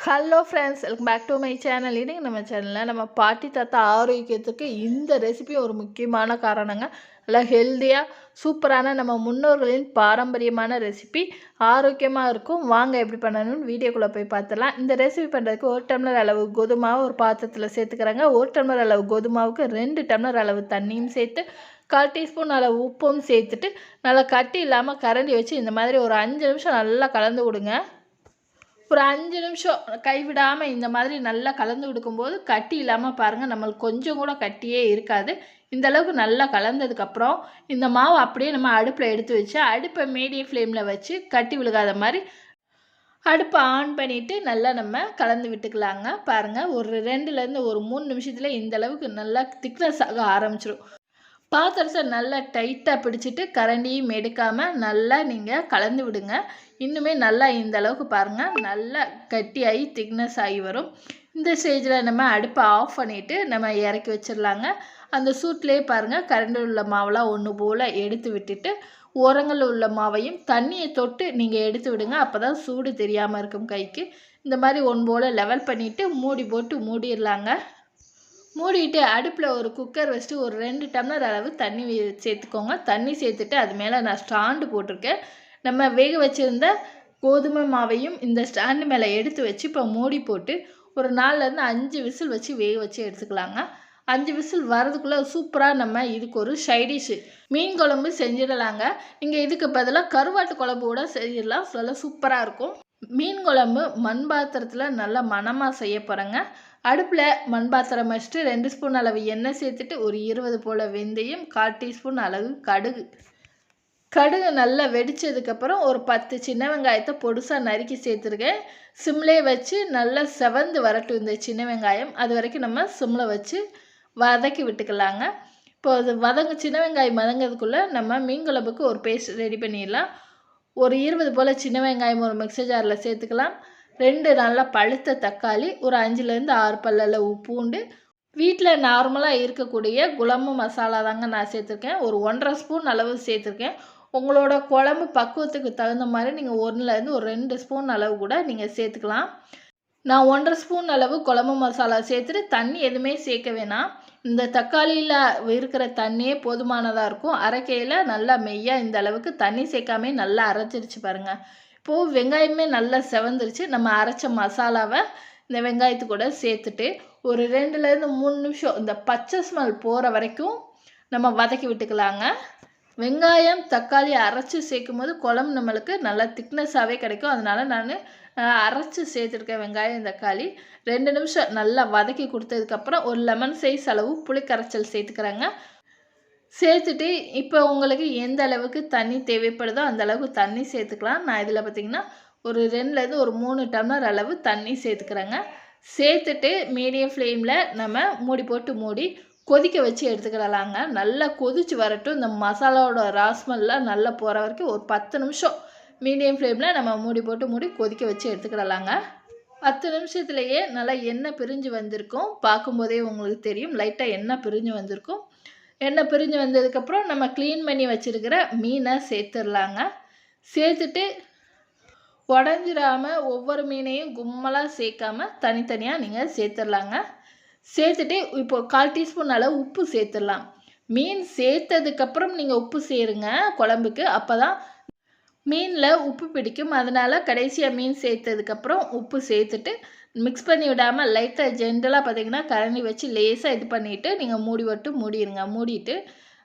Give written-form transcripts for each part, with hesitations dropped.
Hello friends, welcome back to my channel. இன்றைக்கி நம்ம சேனலில் நம்ம பாட்டி தாத்தா ஆரோக்கியத்துக்கு இந்த ரெசிபி ஒரு முக்கியமான காரணங்க. நல்லா ஹெல்த்தியாக சூப்பரான நம்ம முன்னோர்களின் பாரம்பரியமான ரெசிபி ஆரோக்கியமாக இருக்கும். வாங்க எப்படி பண்ணணும்னு வீடியோக்குள்ளே போய் பார்த்துடலாம். இந்த ரெசிபி பண்ணுறதுக்கு 1 டம்ளர் அளவு கோதுமாவை ஒரு பாத்திரத்தில் சேர்த்துக்கிறாங்க. 1 டம்ளர் அளவு கோதுமாவுக்கு 2 டம்ளர் அளவு தண்ணியும் சேர்த்து 1/4 டீஸ்பூன் அளவு உப்பும் சேர்த்துட்டு நல்லா கட்டி இல்லாமல் கரண்டி வச்சு இந்த மாதிரி ஒரு 5 நிமிஷம் நல்லா கலந்து விடுங்க. ஒரு 5 நிமிஷம் கைவிடாமல் இந்த மாதிரி நல்லா கலந்து கொடுக்கும்போது கட்டி இல்லாமல் பாருங்கள், நம்மளுக்கு கொஞ்சம் கூட கட்டியே இருக்காது. இந்த அளவுக்கு நல்லா கலந்ததுக்கப்புறம் இந்த மாவு அப்படியே நம்ம அடுப்பில் எடுத்து வச்சு அடுப்பை மீடியம் ஃப்ளேமில் வச்சு கட்டி விழுகாத மாதிரி அடுப்பை ஆன் பண்ணிவிட்டு நல்லா நம்ம கலந்து விட்டுக்கலாங்க. பாருங்கள், ஒரு 2லேருந்து ஒரு 3 நிமிஷத்தில் இந்த அளவுக்கு நல்லா திக்னஸ் ஆக ஆரம்பிச்சிடும். பாத்திரத்தை நல்லா டைட்டாக பிடிச்சிட்டு கரண்டியும் எடுக்காமல் நல்லா நீங்கள் கலந்து விடுங்க. இன்னுமே நல்லா இந்த அளவுக்கு பாருங்கள், நல்லா கட்டியாகி திக்னஸ் ஆகி வரும். இந்த ஸ்டேஜில் நம்ம அடுப்பை ஆஃப் பண்ணிவிட்டு நம்ம இறக்கி வச்சிடலாங்க. அந்த சூட்லேயே பாருங்கள், கரண்டில் உள்ள மாவெல்லாம் ஒன்று போல் எடுத்து விட்டுட்டு ஓரங்களில் உள்ள மாவையும் தண்ணியை தொட்டு நீங்கள் எடுத்து விடுங்க. அப்போ தான் சூடு தெரியாமல் இருக்கும் கைக்கு. இந்த மாதிரி ஒன்று போல் லெவல் பண்ணிவிட்டு மூடி போட்டு மூடிடலாங்க. மூடிட்டு அடுப்பில் ஒரு குக்கர் வச்சுட்டு ஒரு 2 டம்ளர் அளவு தண்ணி சேர்த்துக்கோங்க. தண்ணி சேர்த்துட்டு அது மேலே நான் ஸ்டாண்டு போட்டிருக்கேன். நம்ம வேக வச்சுருந்த கோதுமை மாவையும் இந்த ஸ்டாண்டு மேலே எடுத்து வச்சு இப்போ மூடி போட்டு ஒரு 4லேருந்து 5 விசில் வச்சு வேக வச்சு எடுத்துக்கலாங்க. 5 விசில் வரதுக்குள்ளே சூப்பராக நம்ம இதுக்கு ஒரு சைடிஷு மீன் குழம்பு செஞ்சிடலாங்க. நீங்கள் இதுக்கு பதிலாக கருவாட்டு குழம்பு கூட செஞ்சிடலாம், நல்லா சூப்பராக இருக்கும். மீன் குழம்பு மண் பாத்திரத்தில் நல்லா மணமாக செய்ய போகிறேங்க. அடுப்பில் மண் பாத்திரம் வச்சுட்டு 2 ஸ்பூன் அளவு எண்ணெய் சேர்த்துட்டு ஒரு 20 போல் வெந்தயம், 1/4 டீஸ்பூன் அளவு கடுகு நல்லா வெடித்ததுக்கப்புறம் ஒரு 10 சின்ன வெங்காயத்தை பொடுசாக நறுக்கி சேர்த்துருக்கேன். சிம்லே வச்சு நல்லா செவந்து வரட்டும் இந்த சின்ன வெங்காயம். அது வரைக்கும் நம்ம சிம்மில் வச்சு வதக்கி விட்டுக்கலாங்க. இப்போ அது சின்ன வெங்காயம் வதங்கிறதுக்குள்ளே நம்ம மீன் குழம்புக்கு ஒரு பேஸ்ட் ரெடி பண்ணிடலாம். ஒரு 20 போல் சின்ன வெங்காயம் ஒரு மிக்ஸர் ஜாரில் சேர்த்துக்கலாம். 2 நல்லா பழுத்த தக்காளி, ஒரு 5லேருந்து 6 பல்லளவு பூண்டு, வீட்டில் நார்மலாக இருக்கக்கூடிய குழம்பு மசாலா தாங்க நான் சேர்த்துருக்கேன். ஒரு 1½ ஸ்பூன் அளவு சேர்த்துருக்கேன். உங்களோட குழம்பு பக்குவத்துக்கு தகுந்த மாதிரி நீங்கள் 1லேருந்து ஒரு 2 ஸ்பூன் அளவு கூட நீங்கள் சேர்த்துக்கலாம். நான் 1½ ஸ்பூன் அளவு குழம்பு மசாலா சேர்த்துட்டு தண்ணி எதுவுமே சேர்க்க வேணாம். இந்த தக்காளியில் இருக்கிற தண்ணியே போதுமானதாக இருக்கும். அரைக்கையில் நல்லா மெய்யாக இந்த அளவுக்கு தண்ணி சேர்க்காமே நல்லா அரைச்சிருச்சு பாருங்கள். இப்போது வெங்காயமே நல்லா செவந்துருச்சு. நம்ம அரைச்ச மசாலாவை இந்த வெங்காயத்து கூட சேர்த்துட்டு ஒரு 2லேருந்து 3 நிமிஷம் இந்த பச்சை ஸ்மெல் போகிற வரைக்கும் நம்ம வதக்கி விட்டுக்கலாங்க. வெங்காயம் தக்காளி அரைச்சி சேர்க்கும் போது குழம்பு நம்மளுக்கு நல்லா திக்னஸாகவே கிடைக்கும். அதனால் நான் அரைச்சி சேர்த்துருக்கேன் வெங்காயம் தக்காளி. 2 நிமிஷம் நல்லா வதக்கி கொடுத்ததுக்கப்புறம் ஒரு லெமன் சைஸ் அளவு புளிக்கரைச்சல் சேர்த்துக்கிறேங்க. சேர்த்துட்டு இப்போ உங்களுக்கு எந்த அளவுக்கு தண்ணி தேவைப்படுதோ அந்த அளவுக்கு தண்ணி சேர்த்துக்கலாம். நான் இதில் பார்த்திங்கன்னா ஒரு 2லேருந்து ஒரு 3 டம்ளர் அளவு தண்ணி சேர்த்துக்கிறேங்க. சேர்த்துட்டு மீடியம் ஃப்ளேமில் நம்ம மூடி போட்டு மூடி கொதிக்க வச்சு எடுத்துக்கிடலாங்க. நல்லா கொதித்து வரட்டும். இந்த மசாலாவோட ராஸ்மெல்லாம் நல்லா போகிற வரைக்கும் ஒரு 10 நிமிஷம் மீடியம் ஃப்ளேமில் நம்ம மூடி போட்டு மூடி கொதிக்க வச்சு எடுத்துக்கிடலாங்க. 10 நிமிஷத்துலேயே நல்லா எண்ணெய் பிரிஞ்சு வந்திருக்கும். பார்க்கும்போதே உங்களுக்கு தெரியும், லைட்டாக எண்ணெய் பிரிஞ்சு வந்திருக்கும். எண்ணெய் பிரிஞ்சு வந்ததுக்கப்புறம் நம்ம க்ளீன் பண்ணி வச்சுருக்கிற மீனை சேர்த்துடலாங்க. சேர்த்துட்டு உடஞ்சிடாமல் ஒவ்வொரு மீனையும் கும்மலாக சேர்க்காம தனித்தனியாக நீங்கள் சேர்த்துடலாங்க. சேர்த்துட்டு இப்போ 1/4 டீஸ்பூன் அளவு உப்பு சேர்த்துடலாம். மீன் சேர்த்ததுக்கப்புறம் நீங்கள் உப்பு சேருங்க குழம்புக்கு, அப்போ தான் மீனில் உப்பு பிடிக்கும். அதனால் கடைசியாக மீன் சேர்த்ததுக்கப்புறம் உப்பு சேர்த்துட்டு மிக்ஸ் பண்ணி விடாமல் லைட்டாக ஜென்ரலாக பார்த்திங்கன்னா கரண்டி வச்சு லேசாக இது பண்ணிவிட்டு நீங்கள் மூடி விட்டு மூடிடுங்க. மூடிட்டு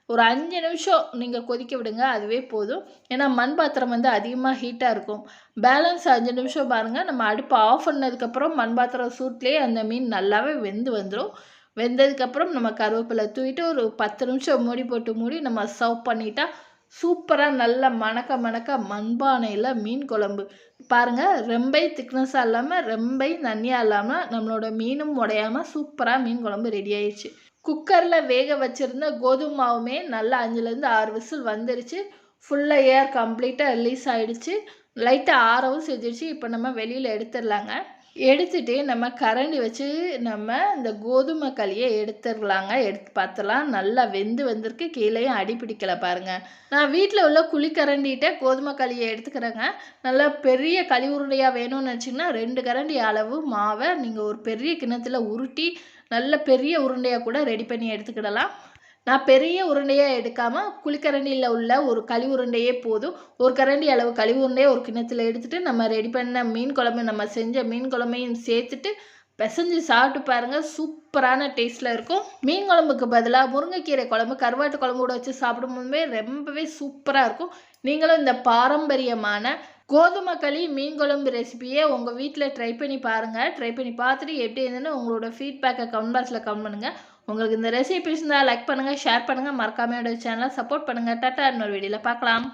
ஒரு 5 நிமிஷம் நீங்கள் கொதிக்க விடுங்க, அதுவே போதும். ஏன்னா மண் பாத்திரம் அதிகமாக ஹீட்டாக இருக்கும். பேலன்ஸ் 5 நிமிஷம் பாருங்கள். நம்ம அடுப்பு ஆஃப் பண்ணதுக்கப்புறம் மண் பாத்திரம் சூட்லேயே அந்த மீன் நல்லாவே வெந்து வந்துடும். வெந்ததுக்கப்புறம் நம்ம கருவேப்பிலை தூவிட்டு ஒரு 10 நிமிஷம் மூடி போட்டு மூடி நம்ம சர்வ் பண்ணிட்டா சூப்பராக நல்லா மணக்க மண்பானையில் மீன் குழம்பு பாருங்கள். ரொம்ப திக்னஸாக இல்லாமல் ரொம்ப தண்ணியாக இல்லாமல் நம்மளோட மீனும் உடையாமல் சூப்பராக மீன் குழம்பு ரெடி ஆயிடுச்சு. குக்கரில் வேக வச்சுருந்த கோதுமை மாவுமே நல்லா 5லேருந்து 6 விசில் வந்துருச்சு. ஃபுல்லாக ஏர் கம்ப்ளீட்டாக ரிலீஸ் ஆகிடுச்சு. லைட்டாக ஆறவும் செஞ்சிருச்சு. இப்போ நம்ம வெளியில் எடுத்துடலாங்க. எடுத்துட்டு நம்ம கரண்டி வச்சு நம்ம இந்த கோதுமை களியை எடுத்துடலாங்க. எடுத்து பார்த்தலாம். நல்லா வெந்து வந்திருக்கு. கீழேயும் அடி பிடிக்கல பாருங்க. நான் வீட்டில் உள்ள குழிக்கரண்டிகிட்ட கோதுமை களியை எடுத்துக்கிறேங்க. நல்லா பெரிய களி உருண்டையாக வேணும்னு நினச்சிங்கன்னா 2 கரண்டி அளவு மாவை நீங்கள் ஒரு பெரிய கிண்ணத்தில் உருட்டி நல்ல பெரிய உருண்டையாக கூட ரெடி பண்ணி எடுத்துக்கிடலாம். நான் பெரிய உருண்டையாக எடுக்காமல் குழிக்கரண்டியில் உள்ள ஒரு களி உருண்டையே போதும். ஒரு கரண்டி அளவு களி உருண்டையை ஒரு கிண்ணத்தில் எடுத்துகிட்டு நம்ம ரெடி பண்ண மீன் குழம்பு நம்ம செஞ்ச மீன் குழம்பையும் சேர்த்துட்டு பிசைஞ்சு சாப்பிட்டு பாருங்கள். சூப்பரான டேஸ்ட்டில் இருக்கும். மீன் குழம்புக்கு பதிலாக முருங்கைக்கீரை குழம்பு கருவாட்டு குழம்பு கூட வச்சு சாப்பிடும்போதுமே ரொம்பவே சூப்பராக இருக்கும். நீங்களும் இந்த பாரம்பரியமான கோதுமை களி மீன் குழம்பு ரெசிபியை உங்கள் வீட்டில் ட்ரை பண்ணி பாருங்கள். ட்ரை பண்ணி பார்த்துட்டு எப்படி இருந்துன்னு உங்களோட ஃபீட்பேக்கை கமெண்ட் பாக்ஸில் கமெண்ட் பண்ணுங்கள். உங்களுக்கு இந்த ரெசிபி பிடிச்சிருந்தா லைக் பண்ணுங்கள், ஷேர் பண்ணுங்கள், மறக்காம என்னோட சேனலை சப்போர்ட் பண்ணுங்கள். டாட்டா, இன்னொரு வீடியோவில் பார்க்கலாம்.